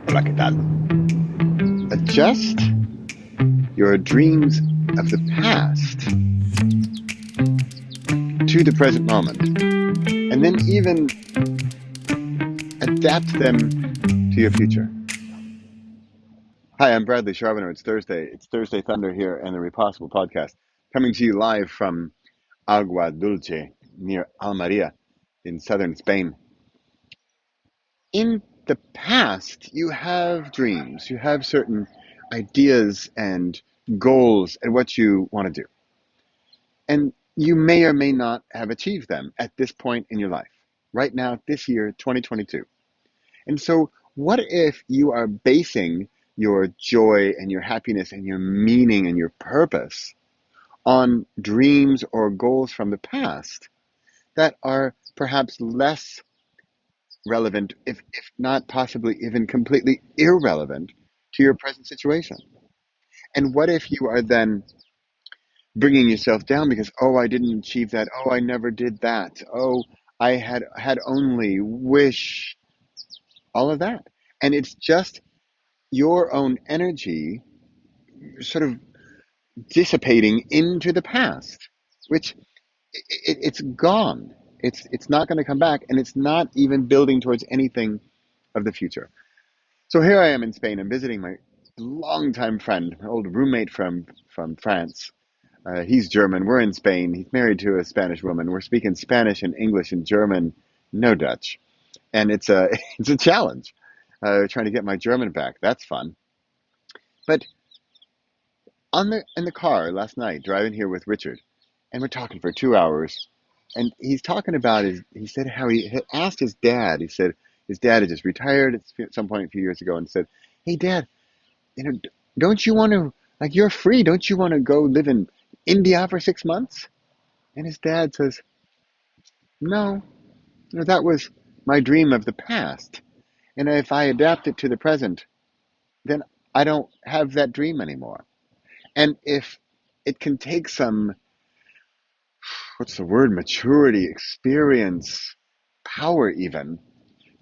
Hola, ¿qué tal? Adjust your dreams of the past to the present moment, and then even adapt them to your future. Hi, I'm Bradley Charbonneau. It's Thursday. It's Thursday Thunder here and the Repossible podcast, coming to you live from Agua, Dulce, near Almeria in southern Spain. In the past, you have dreams, you have certain ideas and goals and what you want to do. And you may or may not have achieved them at this point in your life, right now, this year, 2022. And so, what if you are basing your joy and your happiness and your meaning and your purpose on dreams or goals from the past that are perhaps less relevant, if not possibly even completely irrelevant to your present situation? And what if you are then bringing yourself down because, oh, I didn't achieve that, oh, I never did that, oh, I had only wish, all of that. And it's just your own energy sort of dissipating into the past, which it's gone. It's not going to come back, and it's not even building towards anything of the future. So here I am in Spain. I'm visiting my longtime friend, my old roommate from France. He's German. We're in Spain. He's married to a Spanish woman. We're speaking Spanish and English and German, no Dutch, and it's a it's a challenge. Trying to get my German back. That's fun. But on the in the car last night, driving here with Richard, and we're talking for 2 hours, and he's talking about his. He said how he had asked his dad. He said his dad had just retired at some point a few years ago, and said, "Hey, Dad, you know, don't you want to like you're free? Don't you want to go live in India for 6 months?" And his dad says, "No, that was my dream of the past. And if I adapt it to the present, then I don't have that dream anymore. And if it can take some, what's the word, maturity, experience, power even,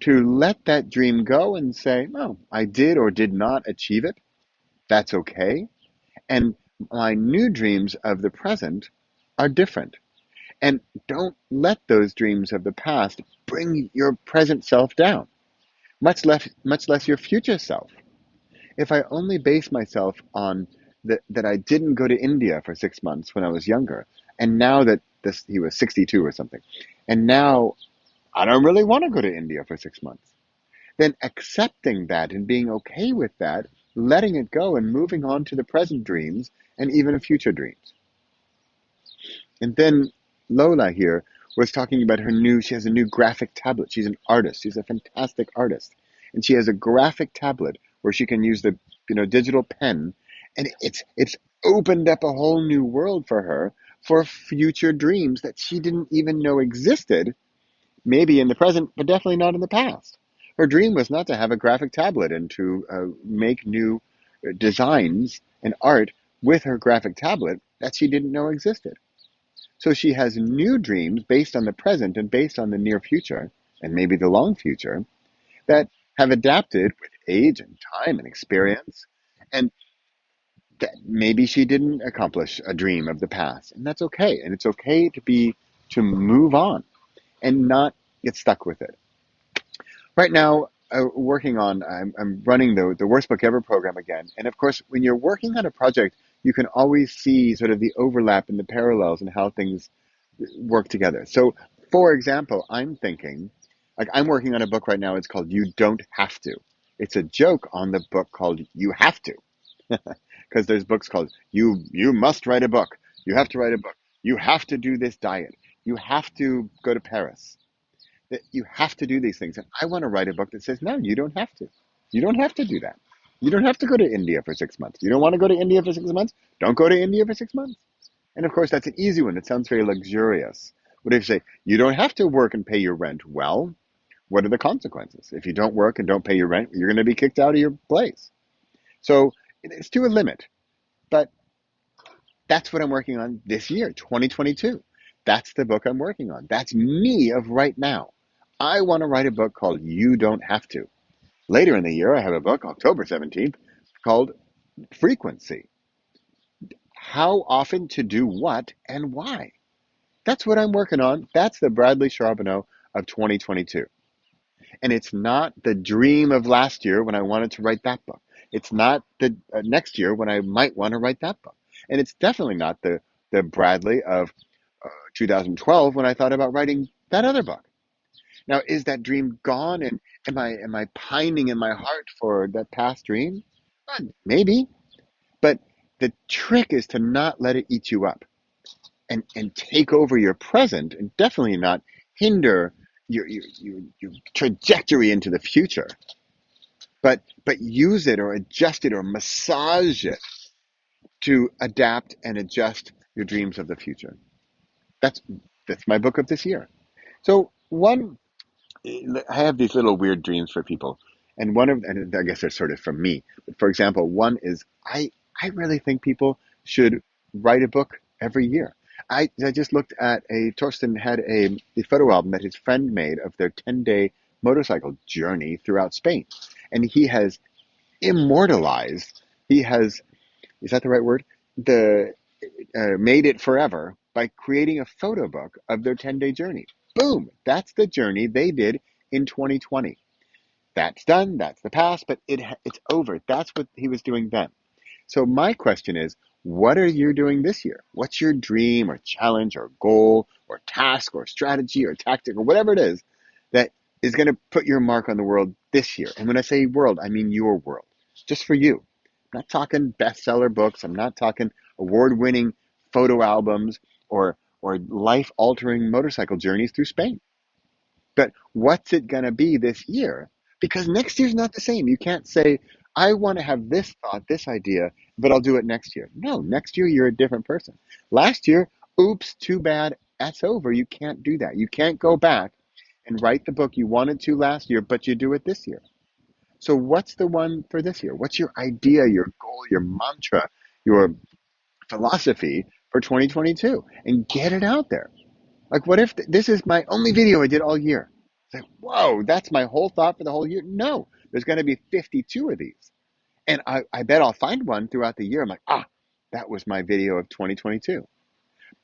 to let that dream go and say, no, I did or did not achieve it. That's okay. And my new dreams of the present are different. And don't let those dreams of the past bring your present self down, much less your future self. If I only base myself on that I didn't go to India for 6 months when I was younger, and now that this he was 62 or something, and now I don't really want to go to India for 6 months, then accepting that and being okay with that, letting it go and moving on to the present dreams and even future dreams. And then Lola here was talking about she has a new graphic tablet. She's an artist. She's a fantastic artist. And she has a graphic tablet where she can use the digital pen, and it's opened up a whole new world for her for future dreams that she didn't even know existed, maybe in the present, but definitely not in the past. Her dream was not to have a graphic tablet and to make new designs and art with her graphic tablet that she didn't know existed. So she has new dreams based on the present and based on the near future and maybe the long future that have adapted with age and time and experience. And that maybe she didn't accomplish a dream of the past. And that's okay. And it's okay to move on and not get stuck with it. Right now, I'm running the Worst Book Ever program again. And of course, when you're working on a project, you can always see sort of the overlap and the parallels and how things work together. So, for example, I'm thinking, like I'm working on a book right now. It's called You Don't Have to. It's a joke on the book called You Have to, because there's books called You Must Write a Book. You have to write a book. You have to do this diet. You have to go to Paris. That you have to do these things. And I want to write a book that says, no, you don't have to. You don't have to do that. You don't have to go to India for 6 months. You don't want to go to India for 6 months? Don't go to India for 6 months. And of course, that's an easy one. It sounds very luxurious. What if you say, you don't have to work and pay your rent? Well, what are the consequences? If you don't work and don't pay your rent, you're going to be kicked out of your place. So it's to a limit. But that's what I'm working on this year, 2022. That's the book I'm working on. That's me of right now. I want to write a book called You Don't Have to. Later in the year, I have a book, October 17th, called Frequency. How often to do what and why. That's what I'm working on. That's the Bradley Charbonneau of 2022. And it's not the dream of last year when I wanted to write that book. It's not the next year when I might want to write that book. And it's definitely not the Bradley of 2012 when I thought about writing that other book. Now, is that dream gone? And am I pining in my heart for that past dream? Maybe. But the trick is to not let it eat you up and take over your present and definitely not hinder your trajectory into the future. But use it or adjust it or massage it to adapt and adjust your dreams of the future. That's that's my book of this year. So one I have these little weird dreams for people, and and I guess they're sort of from me. But for example, one is I really think people should write a book every year. I just looked at Torsten had the photo album that his friend made of their 10-day motorcycle journey throughout Spain, and he has immortalized. He has, is that the right word? The Made it forever by creating a photo book of their 10-day journey. Boom! That's the journey they did in 2020. That's done. That's the past, but it's over. That's what he was doing then. So my question is, what are you doing this year? What's your dream or challenge or goal or task or strategy or tactic or whatever it is that is going to put your mark on the world this year? And when I say world, I mean your world, just for you. I'm not talking bestseller books. I'm not talking award-winning photo albums or life-altering motorcycle journeys through Spain. But what's it going to be this year? Because next year's not the same. You can't say, I want to have this thought, this idea, but I'll do it next year. No, next year you're a different person. Last year, oops, too bad, that's over. You can't do that. You can't go back and write the book you wanted to last year, but you do it this year. So what's the one for this year? What's your idea, your goal, your mantra, your philosophy for 2022? And get it out there. Like, what if this is my only video I did all year? It's like, whoa, that's my whole thought for the whole year. No, there's going to be 52 of these. And I bet I'll find one throughout the year. I'm like, that was my video of 2022.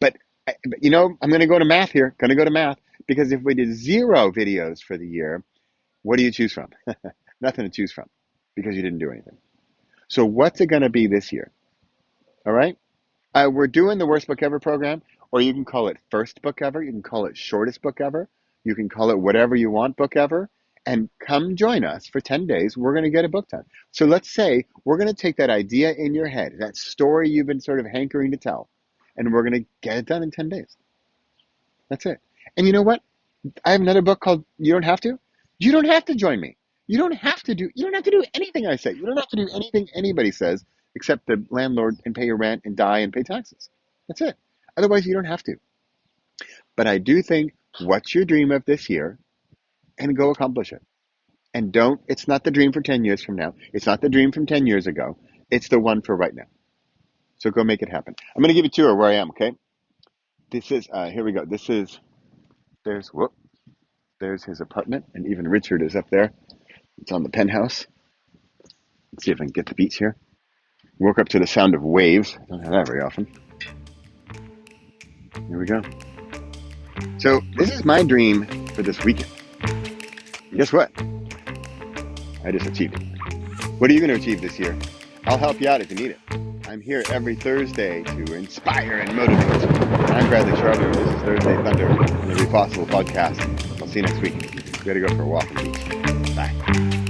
But, I'm going to go to math here, going to go to math, because if we did 0 videos for the year, what do you choose from? Nothing to choose from because you didn't do anything. So what's it going to be this year? All right. We're doing the Worst Book Ever program, or you can call it First Book Ever. You can call it Shortest Book Ever. You can call it whatever you want book ever. And come join us for 10 days. We're going to get a book done. So let's say we're going to take that idea in your head, that story you've been sort of hankering to tell, and we're going to get it done in 10 days. That's it. And you know what? I have another book called You Don't Have to. You don't have to join me. You don't have to do anything I say. You don't have to do anything anybody says except the landlord and pay your rent and die and pay taxes. That's it. Otherwise, you don't have to. But I do think, what's your dream of this year? And go accomplish it. And it's not the dream for 10 years from now. It's not the dream from 10 years ago. It's the one for right now. So go make it happen. I'm going to give you a tour of where I am, okay? This is, here we go. There's his apartment. And even Richard is up there. It's on the penthouse. Let's see if I can get the beats here. Woke up to the sound of waves. I don't have that very often. Here we go. So this is my dream for this weekend. And guess what? I just achieved it. What are you going to achieve this year? I'll help you out if you need it. I'm here every Thursday to inspire and motivate. I'm Bradley Charbonneau. This is Thursday Thunder on the Re possible podcast. I'll see you next week. We got to go for a walk on the beach. Bye.